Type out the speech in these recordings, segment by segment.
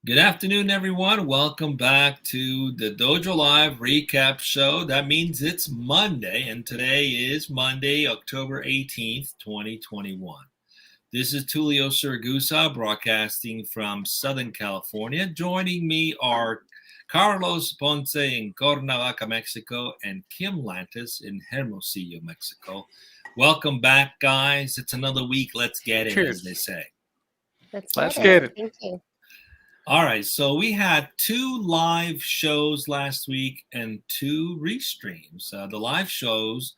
Good afternoon, everyone. Welcome back to the Dojo Live recap show. That means it's Monday, and today is Monday, October 18th, 2021. This is Tulio Siragusa broadcasting from Southern California. Joining me are Carlos Ponce in Cuernavaca, Mexico, and Kim Lantis in Hermosillo, Mexico. Welcome back, guys. It's another week. Let's get it, Cheers. as they say. Let's get it. Thank you. All right, so we had 2 live shows last week and 2 restreams. The live shows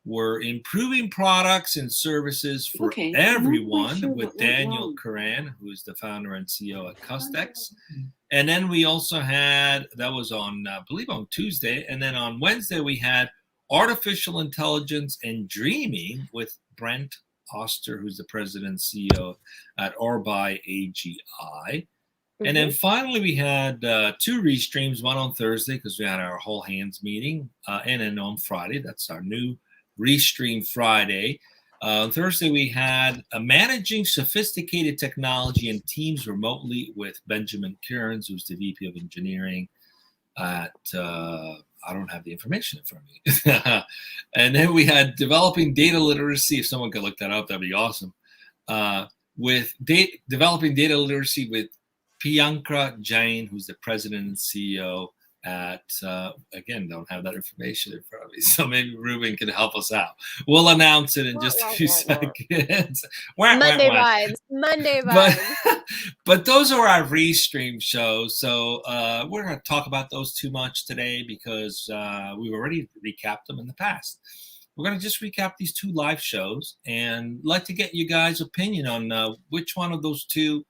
were improving products and services for everyone with Daniel Curran, who is the founder and CEO at CustEx. And then we also had, that was on, I believe on Tuesday, and then on Wednesday we had Artificial Intelligence and Dreaming with Brent Oster, who's the president and CEO at ORBAI AGI. And then finally, we had 2 restreams, one on Thursday because we had our whole hands meeting, and then on Friday. That's our new Restream Friday. On Thursday, we had Managing Sophisticated Technology and Teams Remotely with Benjamin Kearns, who's the VP of Engineering at, I don't have the information in front of me. And then we had Developing Data Literacy. If someone could look that up, that'd be awesome. With Developing Data Literacy with Priyanka Jain, who's the president and CEO at, again, don't have that information in front of me, so maybe Ruben can help us out. We'll announce it in just a few seconds. Monday vibes. But those are our Restream shows, so we're going to talk about those too much today because we've already recapped them in the past. We're going to just recap these 2 live shows and like to get you guys' opinion on which one of those 2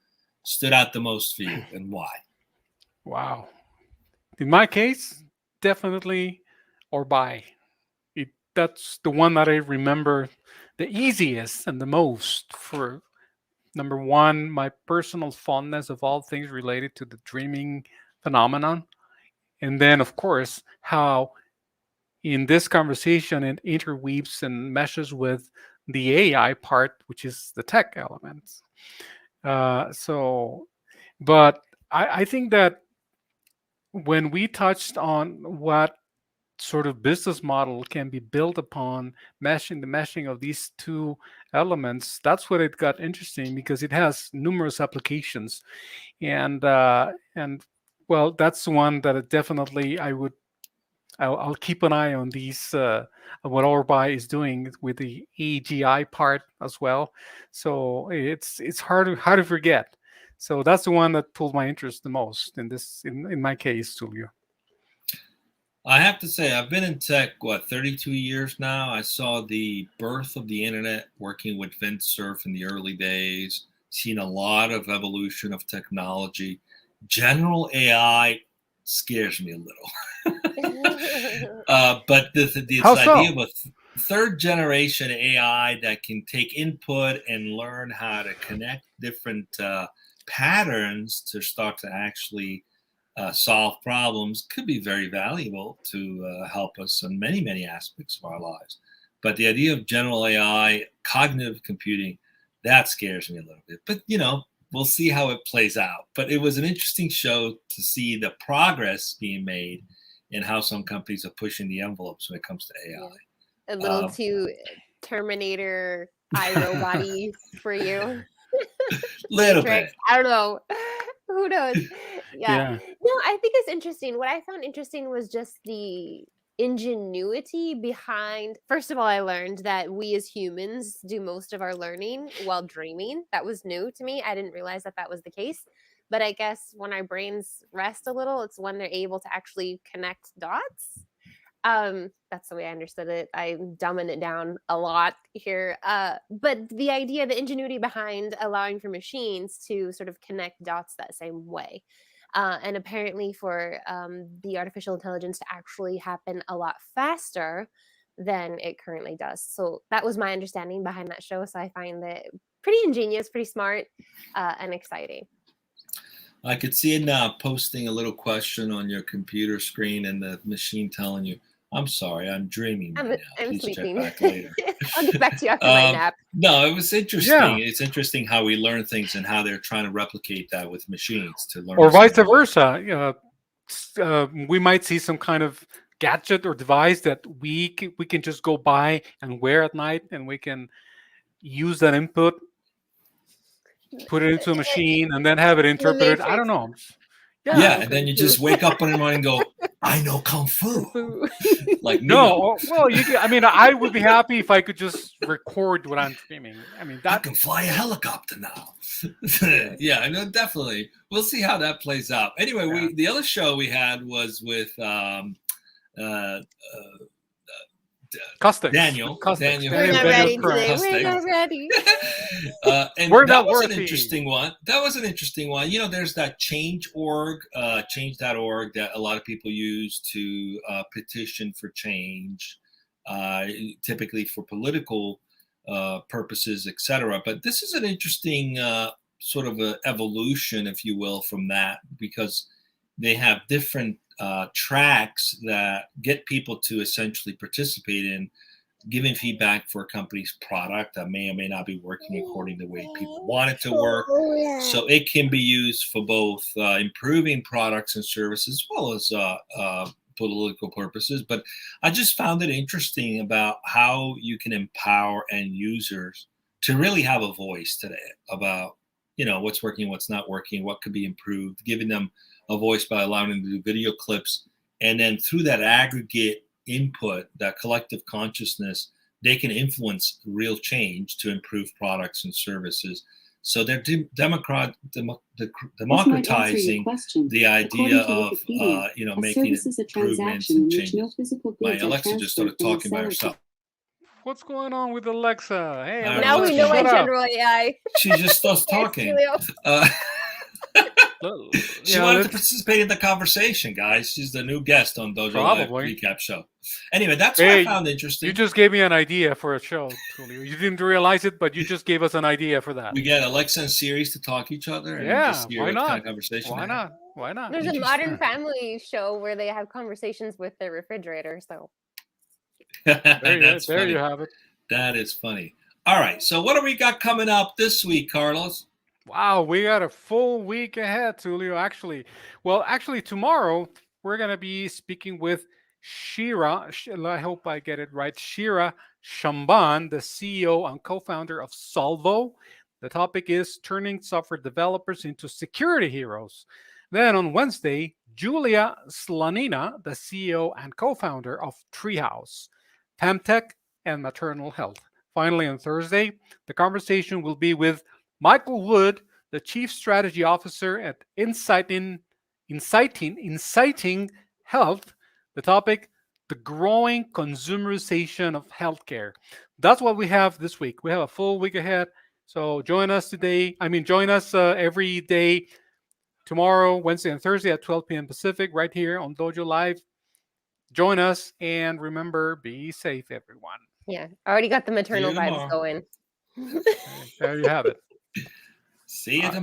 stood out the most for you and why? Wow. In my case, definitely ORBAI. That's the one that I remember the easiest and the most for, number one, my personal fondness of all things related to the dreaming phenomenon. And then, of course, how in this conversation it interweaves and meshes with the AI part, which is the tech elements. But I think that when we touched on what sort of business model can be built upon the meshing of these 2 elements, that's what it got interesting because it has numerous applications, and well, that's one that it definitely I'll keep an eye on these, what ORBAI is doing with the AGI part as well. So it's hard to forget. So that's the one that pulled my interest the most in my case, Tulio. I have to say, I've been in tech, 32 years now. I saw the birth of the internet working with Vint Cerf in the early days, seen a lot of evolution of technology. General AI scares me a little. But this idea of a 3rd generation AI that can take input and learn how to connect different patterns to start to actually solve problems could be very valuable to help us in many, many aspects of our lives. But the idea of general AI, cognitive computing, that scares me a little bit. But, we'll see how it plays out. But it was an interesting show to see the progress being made and how some companies are pushing the envelopes when it comes to AI. A little too Terminator iRobot-y for you. Little bit. I don't know. Who knows? Yeah. No, I think it's interesting. What I found interesting was just the ingenuity behind. First of all, I learned that we as humans do most of our learning while dreaming. That was new to me. I didn't realize that was the case. But I guess when our brains rest a little, it's when they're able to actually connect dots. That's the way I understood it. I'm dumbing it down a lot here. But the idea, the ingenuity behind allowing for machines to sort of connect dots that same way. And apparently for the artificial intelligence to actually happen a lot faster than it currently does. So that was my understanding behind that show. So I find it pretty ingenious, pretty smart, and exciting. I could see it now posting a little question on your computer screen and the machine telling you, I'm sorry, I'm dreaming right now. I'm Please sleeping. check back later. I'll get back to you after my nap. No, it was interesting. Yeah. It's interesting how we learn things and how they're trying to replicate that with machines to learn. Or vice something. versa. We might see some kind of gadget or device that we can just go buy and wear at night, and we can use that input, put it into a machine, and then have it interpreted. I don't know. Yeah, and then you just wake up in the morning and go, I know Kung Fu. Like me. No, well, I would be happy if I could just record what I'm streaming. I mean, I can fly a helicopter now. Yeah, no, definitely. We'll see how that plays out. Anyway, the other show we had was with CustEx. Daniel. We're not ready today. We're not ready. And We're that not was worthy. an interesting one. That was an interesting one. You know, there's that change.org that a lot of people use to petition for change, typically for political purposes, etc. But this is an interesting sort of a evolution, if you will, from that, because they have different tracks that get people to essentially participate in giving feedback for a company's product that may or may not be working according to the way people want it to work. So it can be used for both improving products and services as well as political purposes. But I just found it interesting about how you can empower end users to really have a voice today about, what's working, what's not working, what could be improved, giving them a voice by allowing them to do video clips. And then through that aggregate input, that collective consciousness, they can influence real change to improve products and services. So they're democratizing the idea of, making improvements and changes. My Alexa just started talking by herself. What's going on with Alexa? Hey, Alexa, now we know my general AI. She just starts talking. She wanted to participate in the conversation, guys. She's the new guest on Dojo.live recap show. Anyway, that's what I found interesting. You just gave me an idea for a show, Tulio. You didn't realize it, but you just gave us an idea for that. We get Alexa and Siri's to talk each other. And just why not? Kind of conversation Why not? There's a Modern Family show where they have conversations with their refrigerator. So there you have it. That is funny. All right. So what do we got coming up this week, Carlos? Wow, we got a full week ahead, Tulio. Actually, tomorrow we're going to be speaking with Shira. I hope I get it right. Shira Shamban, the CEO and co-founder of Solvo. The topic is turning software developers into security heroes. Then on Wednesday, Julia Slanina, the CEO and co-founder of Treehouse, Femtech, and Maternal Health. Finally, on Thursday, the conversation will be with Michael Wood, the Chief Strategy Officer at Inciting Health. The topic, the growing consumerization of healthcare. That's what we have this week. We have a full week ahead. So join us every day, tomorrow, Wednesday, and Thursday at 12 p.m. Pacific, right here on Dojo Live. Join us, and remember, be safe, everyone. Yeah, I already got the maternal vibes going. There you have it. See you tomorrow.